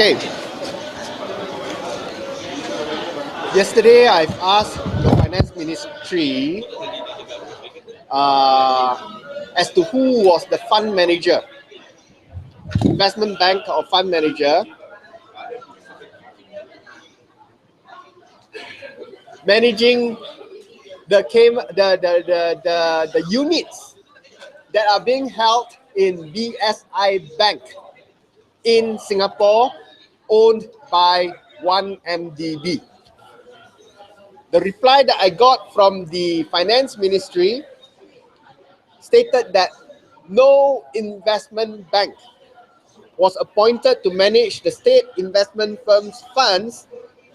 Okay. Yesterday, I've asked the Finance Ministry as to who was the fund manager, investment bank or fund manager, managing the units that are being held in BSI Bank in Singapore, owned by 1MDB. The reply that I got from the Finance Ministry stated that no investment bank was appointed to manage the state investment firm's funds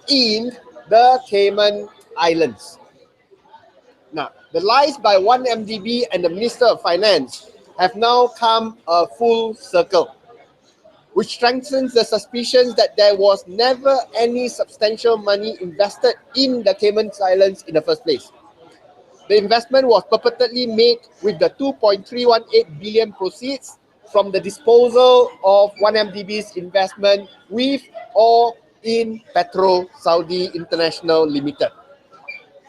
in the Cayman Islands. Now, the lies by 1MDB and the Minister of Finance have now come a full circle, which strengthens the suspicions that there was never any substantial money invested in the Cayman Islands in the first place. The investment was purportedly made with the 2.318 billion proceeds from the disposal of 1MDB's investment with or in Petro Saudi International Limited.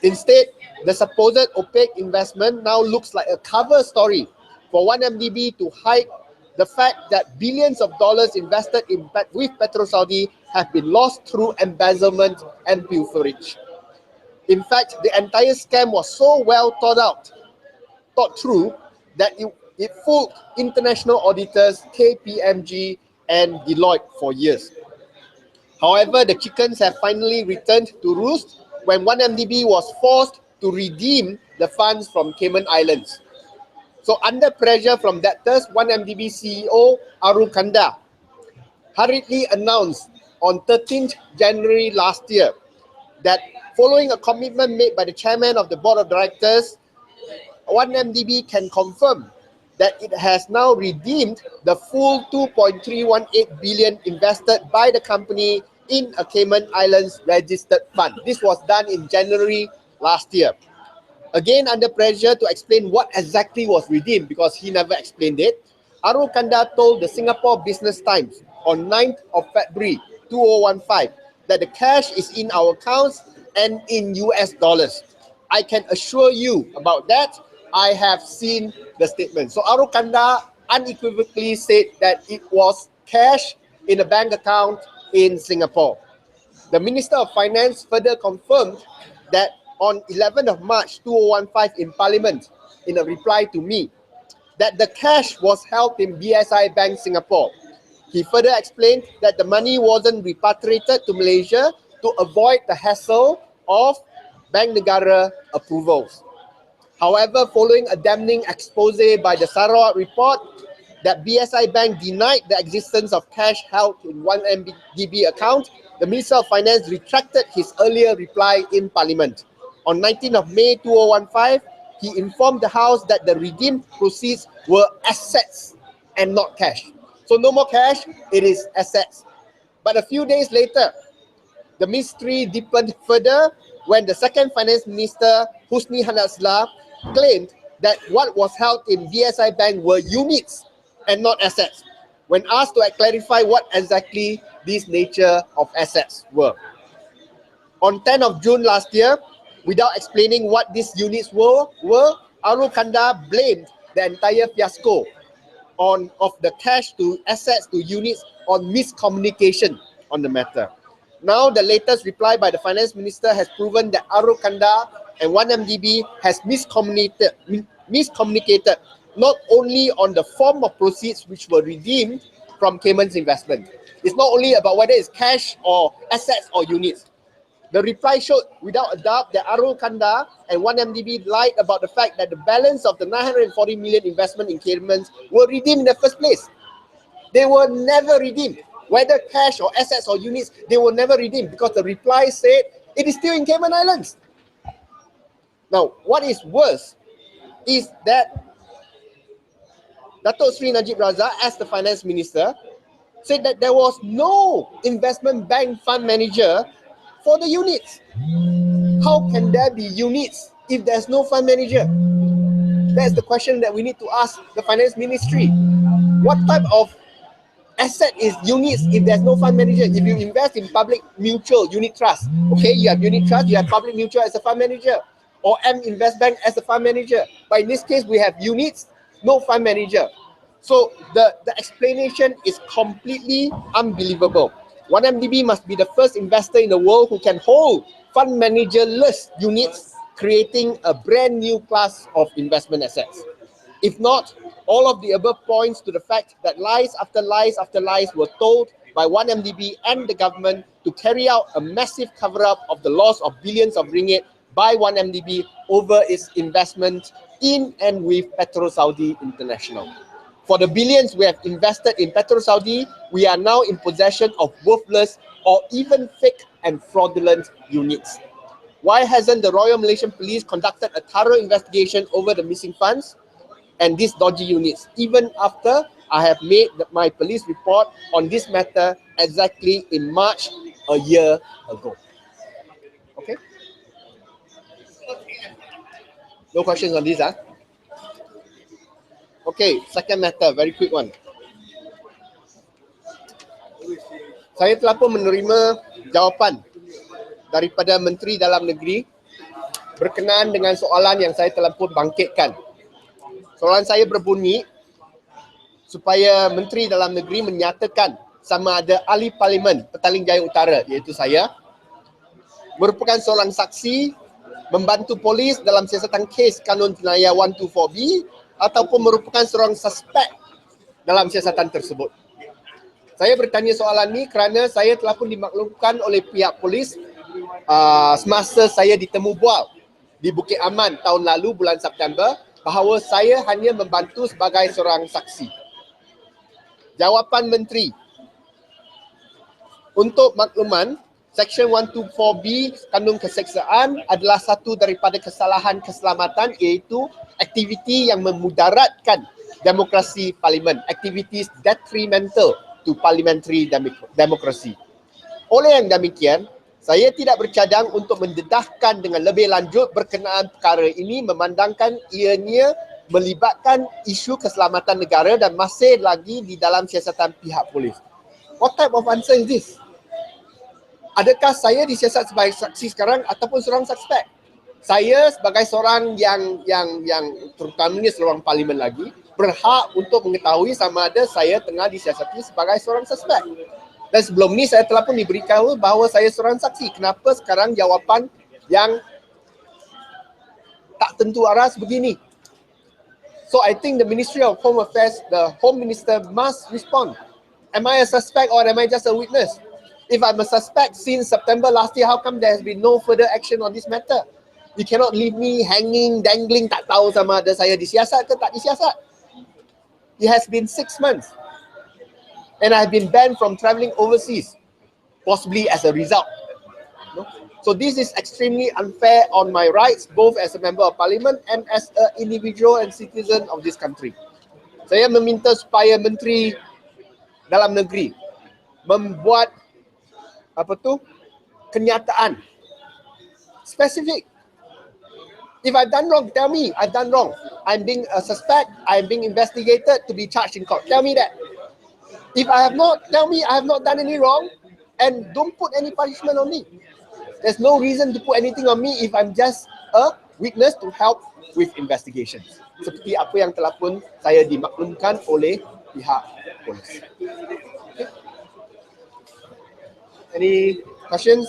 Instead, the supposed opaque investment now looks like a cover story for 1MDB to hide the fact that billions of dollars invested with Petro Saudi have been lost through embezzlement and pilferage. In fact, the entire scam was so well thought through, that it fooled international auditors KPMG and Deloitte for years. However, the chickens have finally returned to roost when 1MDB was forced to redeem the funds from Cayman Islands. So under pressure from debtors, 1MDB CEO Aru Kanda hurriedly announced on 13th January last year that following a commitment made by the chairman of the board of directors, 1MDB can confirm that it has now redeemed the full 2.318 billion invested by the company in a Cayman Islands registered fund. This was done in January last year. Again, under pressure to explain what exactly was redeemed, because he never explained it, Aru Kanda told the Singapore Business Times on 9th of February 2015 that the cash is in our accounts and in US dollars. I can assure you about that. I have seen the statement. So Aru Kanda unequivocally said that it was cash in a bank account in Singapore. The Minister of Finance further confirmed that on 11th of March 2015 in Parliament, in a reply to me, that the cash was held in BSI Bank Singapore. He further explained that the money wasn't repatriated to Malaysia to avoid the hassle of Bank Negara approvals. However, following a damning expose by the Sarawak report that BSI Bank denied the existence of cash held in 1MDB account, the Minister of Finance retracted his earlier reply in Parliament. On 19th of May 2015, he informed the House that the redeemed proceeds were assets and not cash. So no more cash, it is assets. But a few days later, the mystery deepened further when the second Finance Minister, Husni Hanazlah, claimed that what was held in BSI Bank were units and not assets, when asked to clarify what exactly these nature of assets were. On 10th of June last year, without explaining what these units were Aru Kanda blamed the entire fiasco of the cash to assets to units on miscommunication on the matter. Now, the latest reply by the Finance Minister has proven that Aru Kanda and 1MDB has miscommunicated not only on the form of proceeds which were redeemed from Cayman's investment. It's not only about whether it's cash or assets or units. The reply showed without a doubt that Aru Kanda and 1MDB lied about the fact that the balance of the 940 million investment in Caymans were redeemed in the first place. They were never redeemed. Whether cash or assets or units, they were never redeemed, because the reply said it is still in Cayman Islands. Now, what is worse is that Dato' Sri Najib Razak, as the Finance Minister, said that there was no investment bank fund manager for the units. How can there be units if there's no fund manager? That's the question that we need to ask the Finance Ministry. What type of Asset is units if there's no fund manager. If you invest in public mutual unit trust, okay, you have unit trust, you have public mutual as a fund manager, or M Invest Bank as a fund manager. But in this case, we have units, no fund manager. So the explanation is completely unbelievable. 1MDB must be the first investor in the world who can hold fund manager-less units, creating a brand new class of investment assets. If not, all of the above points to the fact that lies after lies after lies were told by 1MDB and the government to carry out a massive cover-up of the loss of billions of ringgit by 1MDB over its investment in and with Petro-Saudi International. For the billions we have invested in Petro-Saudi, we are now in possession of worthless or even fake and fraudulent units. Why hasn't the Royal Malaysian Police conducted a thorough investigation over the missing funds and these dodgy units, even after I have made my police report on this matter exactly in March a year ago? Okay? No questions on this, huh? Okay, second matter, very quick one. Saya telah pun menerima jawapan daripada Menteri Dalam Negeri berkenaan dengan soalan yang saya telah pun bangkitkan. Soalan saya berbunyi supaya Menteri Dalam Negeri menyatakan sama ada ahli Parlimen Petaling Jaya Utara, iaitu saya, merupakan seorang saksi membantu polis dalam siasatan kes kanun jenayah 124B ataupun merupakan seorang suspek dalam siasatan tersebut. Saya bertanya soalan ini kerana saya telah pun dimaklumkan oleh pihak polis semasa saya ditemu bual di Bukit Aman tahun lalu bulan September bahawa saya hanya membantu sebagai seorang saksi. Jawapan Menteri, untuk makluman, Seksyen 124B Kanun Keseksaan adalah satu daripada kesalahan keselamatan, iaitu aktiviti yang memudaratkan demokrasi parlimen, activities detrimental to parliamentary democracy. Oleh yang demikian, saya tidak bercadang untuk mendedahkan dengan lebih lanjut berkenaan perkara ini memandangkan ianya melibatkan isu keselamatan negara dan masih lagi di dalam siasatan pihak polis. What type of answer is this? Adakah saya disiasat sebagai saksi sekarang ataupun seorang suspek? Saya sebagai seorang yang terutamanya seorang parlimen lagi, berhak untuk mengetahui sama ada saya tengah disiasati sebagai seorang suspek. Dan sebelum ni saya telah pun diberitahu bahawa saya seorang saksi. Kenapa sekarang jawapan yang tak tentu aras begini? So I think the Ministry of Home Affairs, the Home Minister must respond. Am I a suspect or am I just a witness? If I'm a suspect since September last year, how come there has been no further action on this matter? You cannot leave me hanging, dangling, tak tahu sama ada saya disiasat ke tak disiasat. It has been 6 months. And I've been banned from travelling overseas, possibly as a result. So this is extremely unfair on my rights, both as a member of parliament and as an individual and citizen of this country. Saya meminta supaya Menteri Dalam Negeri membuat kenyataan spesifik. If I've done wrong, tell me I've done wrong. I'm being a suspect, I'm being investigated to be charged in court. Tell me that. If I have not, tell me I have not done any wrong and don't put any punishment on me. There's no reason to put anything on me if I'm just a witness to help with investigations. Seperti apa yang telah pun saya dimaklumkan oleh pihak polis. Okay. Any questions?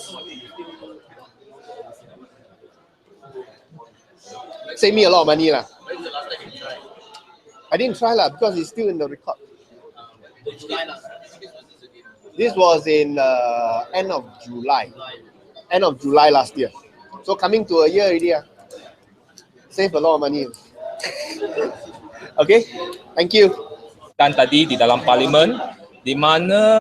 Save me a lot of money lah. I didn't try lah because it's still in the record. This was in end of July last year. So coming to a year already. Save a lot of money. Okay, thank you. Dan tadi di dalam parlimen, di mana